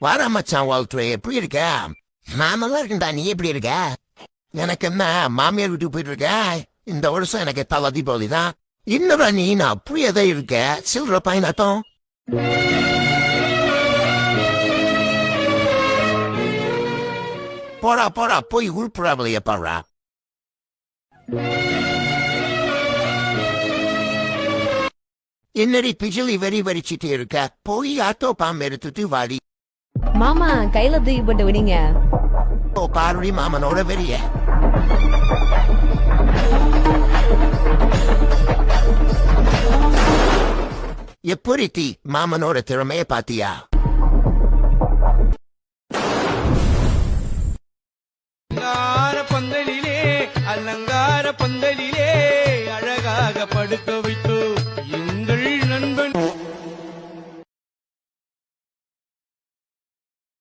வர மச்சான் வால்ட்ரு, எப்படி இருக்க? நான் நல்லா இருக்கேன்டா, நீ எப்படி இருக்க? எனக்கு என்ன, மாமியார் வீட்டுக்கு போயிட்டு இருக்க? இந்த வருஷம் எனக்கு தலை தீபாவளி தான். இன்னொரு நீ நான் அப்படியே தான் இருக்க, சில்லற பயனாட்டம். போடா போடா, போய் உள்புறாவலைய பாடுறா. என்னடி பிஜிலி வெறி வரிச்சிட்டு இருக்க? போய் ஆட்டோ பாம்பு எடுத்துட்டு வாடி. மாமா கையில தூக்கி போட்டு விடுங்க. ஓ பாருடி மாமனோட வெறிய. எப்படி டி மாமனோட திறமைய பாத்தியா? பந்தலிலே அலங்கார பந்தலிலே அழகாக படுக்க வைத்து